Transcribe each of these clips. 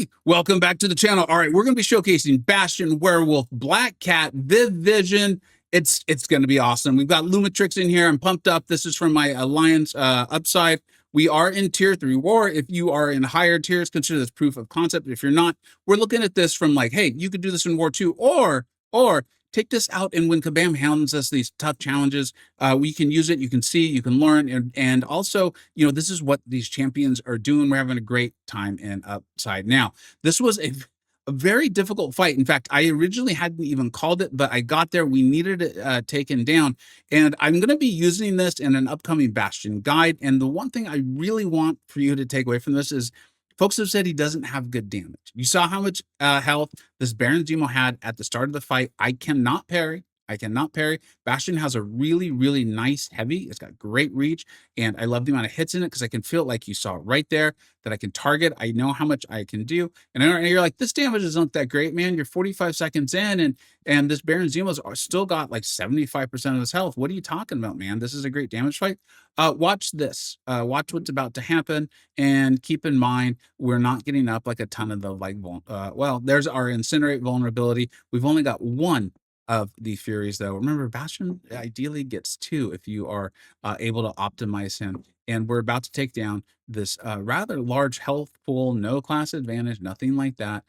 everybody. Welcome back to the channel. All right, we're going to be showcasing Bastion, Werewolf, Black Cat, Viv Vision. It's going to be awesome. We've got Lumatrix in here. I'm pumped up. This is from my Alliance upside. We are in tier 3 war. If you are in higher tiers, consider this proof of concept. If you're not, we're looking at this from like, hey, you could do this in war too, or take this out, and when Kabam hands us these tough challenges, we can use it. You can see, you can learn, and also, you know, this is what these champions are doing. We're having a great time in upside. Now, this was a very difficult fight. In fact, I originally hadn't even called it, but I got there. We needed it taken down, and I'm going to be using this in an upcoming Bastion guide. And the one thing I really want for you to take away from this is, folks have said he doesn't have good damage. You saw how much health this Baron Zemo had at the start of the fight. I cannot parry. Bastion has a really, really nice heavy. It's got great reach, and I love the amount of hits in it because I can feel it, like you saw right there, that I can target. I know how much I can do. And you're like, this damage isn't that great, man. You're 45 seconds in, and this Baron Zemo's still got like 75% of his health. What are you talking about, man? This is a great damage fight. Watch this. Watch what's about to happen, and keep in mind, we're not getting up like a ton of the well, there's our incinerate vulnerability. We've only got one of the Furies, though. Remember, Bastion ideally gets 2 if you are able to optimize him. And we're about to take down this rather large health pool, no class advantage, nothing like that,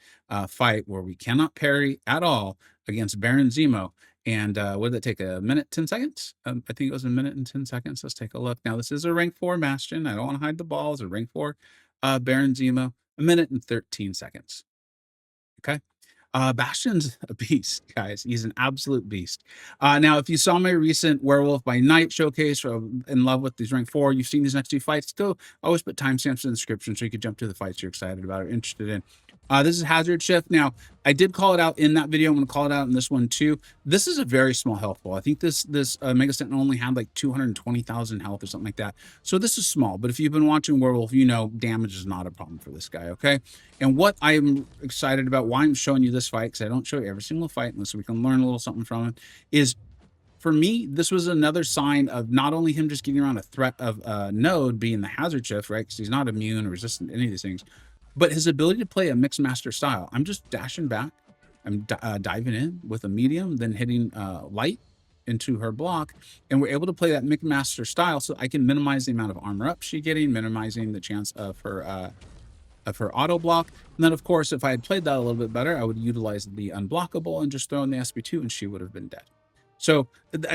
fight where we cannot parry at all against Baron Zemo. And what did it take? A minute, 10 seconds? I think it was a minute and 10 seconds. Let's take a look. Now, this is a rank 4 Bastion. I don't want to hide the balls. A rank 4 Baron Zemo. A minute and 13 seconds. Okay. Bastion's a beast, guys. He's an absolute beast. Now, if you saw my recent Werewolf by Night showcase, or in love with these rank 4, you've seen these next 2 fights, go always put timestamps in the description so you can jump to the fights you're excited about or interested in. This is Hazard Shift. Now, I did call it out in that video. I'm going to call it out in this one too. This is a very small health pool. I think this Mega Sentinel only had like 220,000 health or something like that. So this is small, but if you've been watching Werewolf, you know damage is not a problem for this guy, okay? And what I'm excited about, why I'm showing you this fight, because I don't show you every single fight unless we can learn a little something from it, is for me, this was another sign of not only him just getting around a threat of Node being the Hazard Shift, right? Because he's not immune or resistant to any of these things, but his ability to play a mixed master style. I'm just dashing back. I'm diving in with a medium, then hitting light into her block, and we're able to play that mixed master style, so I can minimize the amount of armor up she's getting, minimizing the chance of her auto block. And then, of course, if I had played that a little bit better, I would utilize the unblockable and just throw in the SP2, and she would have been dead. So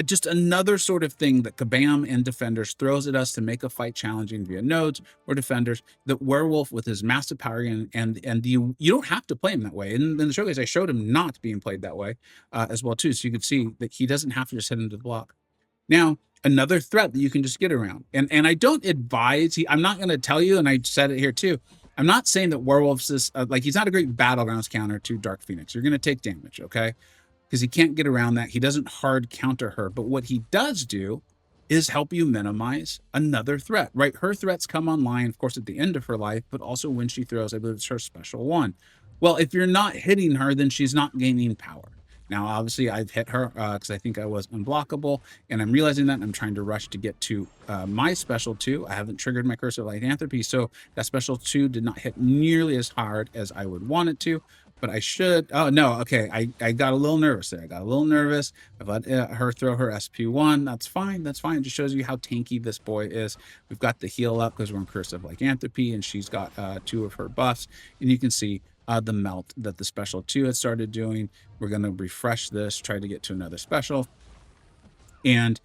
just another sort of thing that Kabam and Defenders throws at us to make a fight challenging via nodes or Defenders. That Werewolf with his massive power, and you don't have to play him that way. And in the showcase, I showed him not being played that way as well too. So you could see that he doesn't have to just hit into the block. Now, another threat that you can just get around. And I don't advise, I'm not going to tell you, and I said it here too, I'm not saying that Werewolf's this, like, he's not a great Battlegrounds counter to Dark Phoenix. You're going to take damage, okay? Because he can't get around that. He doesn't hard counter her. But what he does do is help you minimize another threat, right? Her threats come online, of course, at the end of her life, but also when she throws, I believe it's her special one. Well, if you're not hitting her, then she's not gaining power. Now, obviously, I've hit her because I think I was unblockable, and I'm realizing that, and I'm trying to rush to get to my special 2. I haven't triggered my Curse of Lycanthropy, so that special 2 did not hit nearly as hard as I would want it to, but I should. Oh, no, okay, I got a little nervous there. I got a little nervous. I've let her throw her SP1. That's fine, that's fine. It just shows you how tanky this boy is. We've got the heal up because we're in Curse of Lycanthropy, and she's got 2 of her buffs, and you can see the melt that the special 2 had started doing. We're going to refresh this, try to get to another special. And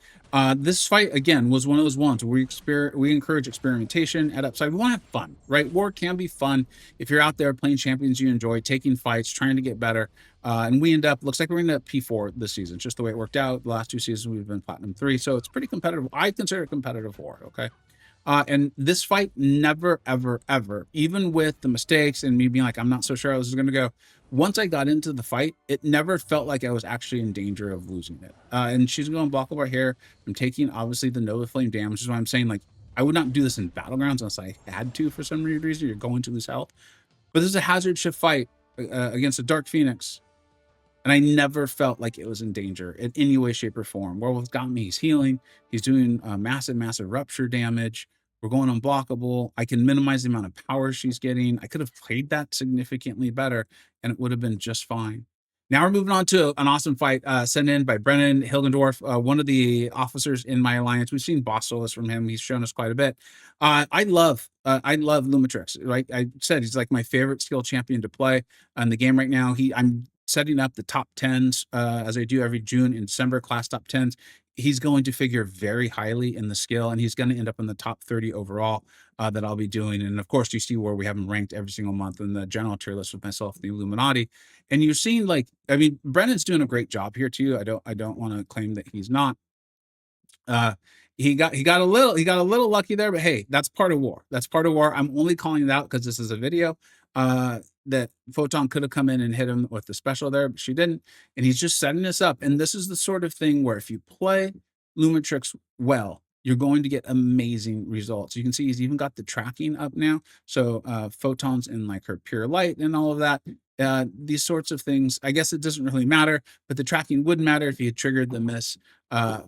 this fight, again, was one of those ones where we encourage experimentation at upside. We want to have fun, right? War can be fun. If you're out there playing champions you enjoy, taking fights, trying to get better. And we looks like we're going to P4 this season. It's just the way it worked out. The last 2 seasons, we've been Platinum 3. So it's pretty competitive. I consider it competitive war, okay? And this fight never, ever, ever, even with the mistakes and me being like, I'm not so sure how this is going to go. Once I got into the fight, it never felt like I was actually in danger of losing it. And she's going to block over here. I'm taking, obviously, the Nova Flame damage, which is why I'm saying, like, I would not do this in Battlegrounds unless I had to for some weird reason. You're going to lose health. But this is a Hazard Shift fight against a Dark Phoenix. And I never felt like it was in danger in any way, shape, or form. Werewolf's got me. He's healing. He's doing massive, massive rupture damage. We're going unblockable. I can minimize the amount of power she's getting. I could have played that significantly better, and it would have been just fine. Now we're moving on to an awesome fight sent in by Brennan Hilgendorf, one of the officers in my alliance. We've seen boss solos from him. He's shown us quite a bit. I love Lumatrix. Right, I said he's like my favorite skill champion to play in the game right now. I'm setting up the top 10s as I do every June and December, class top 10s. He's going to figure very highly in the skill, and he's going to end up in the top 30 overall that I'll be doing. And of course, you see where we have him ranked every single month in the general tier list with myself, the Illuminati. And you're seeing, like, I mean, Brennan's doing a great job here too. I don't want to claim that he's not. He got a little lucky there, but hey, that's part of war. That's part of war. I'm only calling it out because this is a video. That Photon could have come in and hit him with the special there, but she didn't. And he's just setting this up. And this is the sort of thing where if you play Lumatrix well, you're going to get amazing results. You can see he's even got the tracking up now. So Photon's in like her pure light and all of that. These sorts of things, I guess it doesn't really matter, but the tracking would matter if you had triggered the miss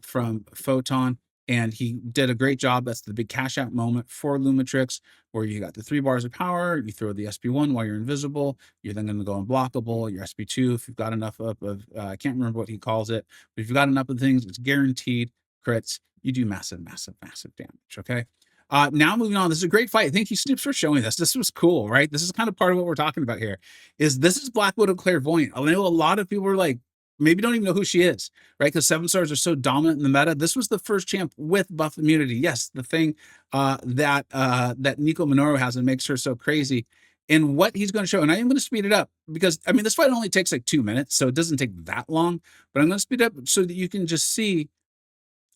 from Photon. And he did a great job. That's the big cash out moment for Lumatrix, where you got the 3 bars of power, you throw the SP1 while you're invisible, you're then going to go unblockable, your SP2, if you've got enough of, I can't remember what he calls it, but if you've got enough of things, it's guaranteed crits. You do massive, massive, massive damage, okay? Now moving on, this is a great fight. Thank you, Snoops, for showing this. This was cool, right? This is kind of part of what we're talking about here, is this is Black Widow Clairvoyant. I know a lot of people are like, maybe don't even know who she is, right? Because 7 stars are so dominant in the meta. This was the first champ with buff immunity. Yes, the thing that Nico Minoru has and makes her so crazy. And what he's going to show, and I am going to speed it up because, I mean, this fight only takes like 2 minutes, so it doesn't take that long, but I'm going to speed it up so that you can just see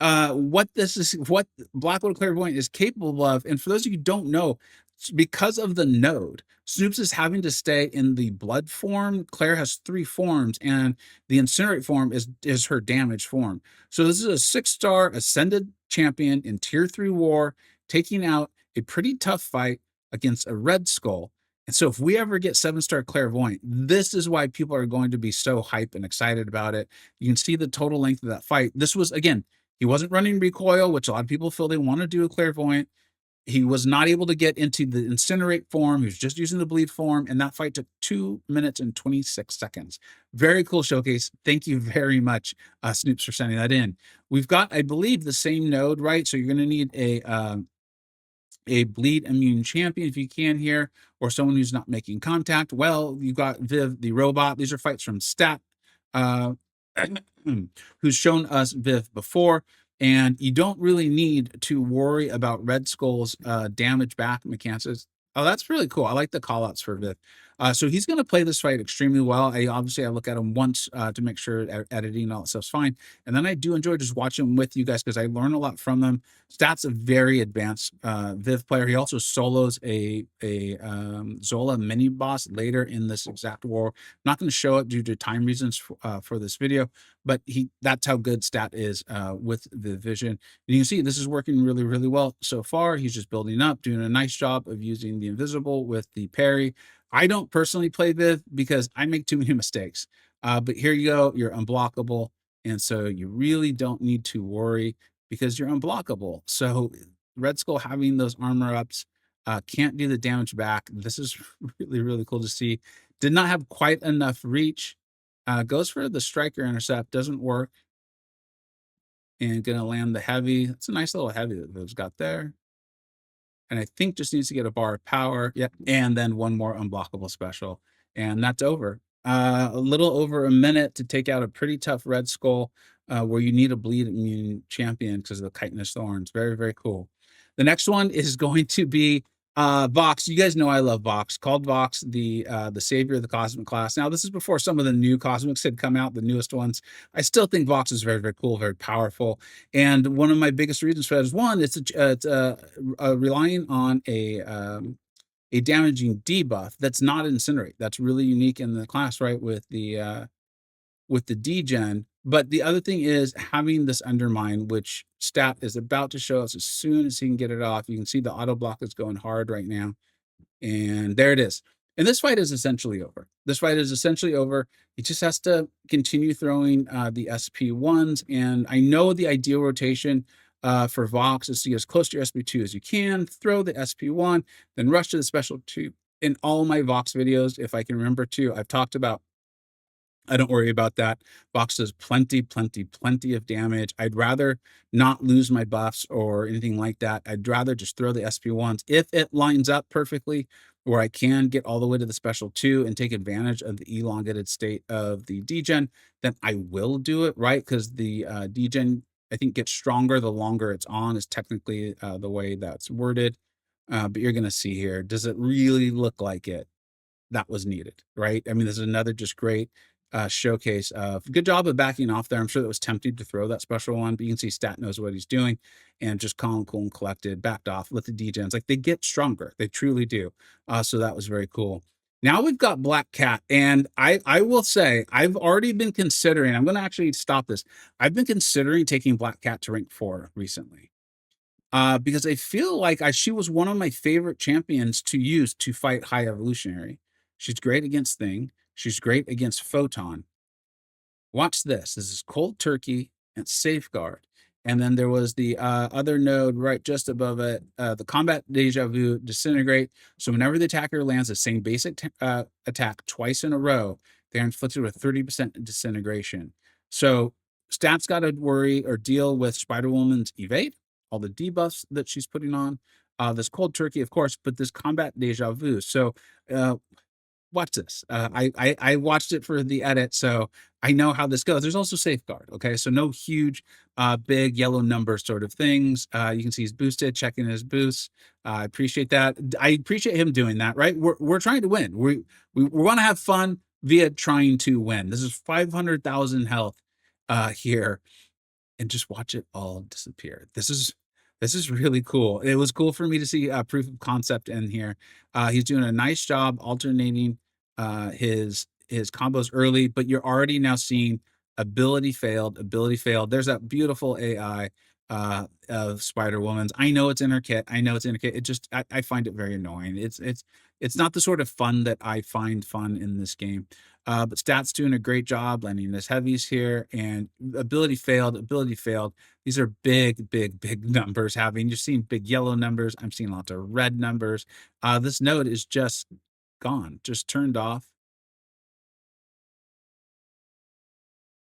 what Black Widow Clairvoyant is capable of. And for those of you who don't know, because of the node, Snoops is having to stay in the blood form. Claire has 3 forms, and the incinerate form is her damage form. So this is a 6-star ascended champion in tier 3 war, taking out a pretty tough fight against a Red Skull. And so if we ever get 7-star Clairvoyant, this is why people are going to be so hyped and excited about it. You can see the total length of that fight. This was, again, he wasn't running recoil, which a lot of people feel they want to do a Clairvoyant. He was not able to get into the incinerate form. He was just using the bleed form, and that fight took 2 minutes and 26 seconds. Very cool showcase. Thank you very much, Snoops, for sending that in. We've got, I believe, the same node, right? So you're going to need a bleed immune champion if you can here, or someone who's not making contact. Well, you've got Viv, the robot. These are fights from Stat, who's shown us Viv before. And you don't really need to worry about Red Skull's damage back mechanics. Oh, that's really cool. I like the callouts for Viv. So he's going to play this fight extremely well. I look at him once to make sure editing and all that stuff's fine. And then I do enjoy just watching him with you guys because I learn a lot from them. Stat's a very advanced Viv player. He also solos a Zola mini boss later in this exact war. I'm not going to show it due to time reasons for this video, but that's how good Stat is with the vision. And you can see this is working really, really well so far. He's just building up, doing a nice job of using the invisible with the parry. I don't personally play Viv because I make too many mistakes. But here you go, you're unblockable. And so you really don't need to worry because you're unblockable. So Red Skull having those armor ups can't do the damage back. This is really, really cool to see. Did not have quite enough reach. Goes for the striker intercept, doesn't work. And gonna land the heavy. It's a nice little heavy that Viv's got there. And I think just needs to get a bar of power. Yep. And then one more unblockable special. And that's over. A little over a minute to take out a pretty tough Red Skull where you need a bleed immune champion because of the chitinous thorns. Very, very cool. The next one is going to be Vox. You guys know I love Vox. Called Vox the savior of the cosmic class. Now, this is before some of the new cosmics had come out, the newest ones. I still think Vox is very, very cool, very powerful. And one of my biggest reasons for that is, one, it's relying on a damaging debuff that's not incinerate. That's really unique in the class, right? With the degen. But the other thing is having this undermine, which Stat is about to show us as soon as he can get it off. You can see the auto block is going hard right now. And there it is. And this fight is essentially over. This fight is essentially over. He just has to continue throwing the SP1s. And I know the ideal rotation For Vox is to get as close to your SP2 as you can, throw the SP1, then rush to the special 2. In all my Vox videos, if I can remember to, I've talked about, I don't worry about that. Vox does plenty of damage. I'd rather not lose my buffs or anything like that. I'd rather just throw the SP1s. If it lines up perfectly where I can get all the way to the special 2 and take advantage of the elongated state of the degen, then I will do it, right? Because the degen, I think, gets stronger the longer it's on, is technically the way that's worded. But you're going to see here, does it really look like it? That was needed, right? I mean, this is another just great showcase of good job of backing off there. I'm sure that was tempting to throw that special one, but you can see Stat knows what he's doing and just calm, cool, and collected, backed off, let the degens, like, they get stronger. They truly do. So that was very cool. Now we've got Black Cat, and I will say, I've already been considering, I'm going to actually stop this. I've been considering taking Black Cat to rank 4 recently. Because I feel like she was one of my favorite champions to use to fight High Evolutionary. She's great against Thing. She's great against Photon. Watch this. This is Cold Turkey and Safeguard. And then there was the other node right just above it, the Combat Deja Vu Disintegrate. So whenever the attacker lands the same basic attack twice in a row, they're inflicted with 30% disintegration. So Stat's got to worry or deal with Spider-Woman's evade, all the debuffs that she's putting on, this Cold Turkey, of course, but this Combat Deja Vu. So watch this. I watched it for the edit, so I know how this goes. There's also Safeguard, okay? So no huge, big yellow number sort of things. You can see he's boosted, checking his boosts. I appreciate that. I appreciate him doing that, right? We're trying to win. We want to have fun via trying to win. This is 500,000 health here, and just watch it all disappear. This is really cool. It was cool for me to see proof of concept in here. He's doing a nice job alternating his combos early, but you're already now seeing ability failed. There's that beautiful AI of Spider-Woman's. I know it's in her kit. It just, I find it very annoying. It's not the sort of fun that I find fun in this game. But Stat's doing a great job landing his heavies here, and ability failed. These are big numbers having. You're seeing big yellow numbers. I'm seeing lots of red numbers. This node is just gone, just turned off.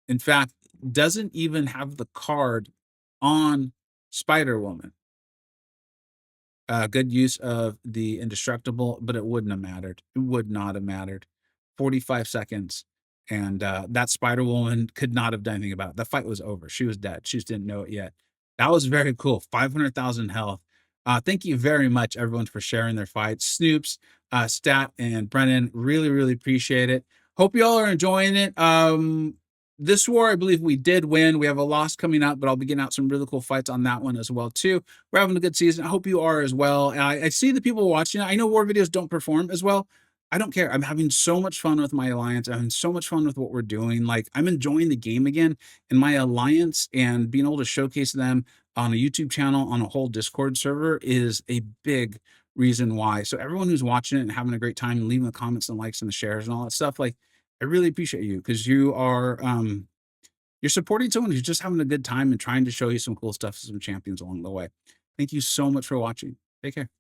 In fact, doesn't even have the card on Spider-Woman. Good use of the indestructible, but it wouldn't have mattered. It would not have mattered. 45 seconds, and that Spider-Woman could not have done anything about it. The fight was over. She was dead. She just didn't know it yet. That was very cool. 500,000 health. Thank you very much, everyone, for sharing their fights. Snoops, Stat, and Brennan, really appreciate it. Hope you all are enjoying it. This war, I believe we did win. We have a loss coming up, but I'll be getting out some really cool fights on that one as well, too. We're having a good season. I hope you are as well. I see the people watching it. I know war videos don't perform as well. I don't care. I'm having so much fun with my alliance. I'm having so much fun with what we're doing. Like, I'm enjoying the game again, and my alliance and being able to showcase them on a YouTube channel, on a whole Discord server, is a big reason why. So everyone who's watching it and having a great time and leaving the comments and likes and the shares and all that stuff, like, I really appreciate you, because you are you're supporting someone who's just having a good time and trying to show you some cool stuff, some champions along the way. Thank you so much for watching. Take care.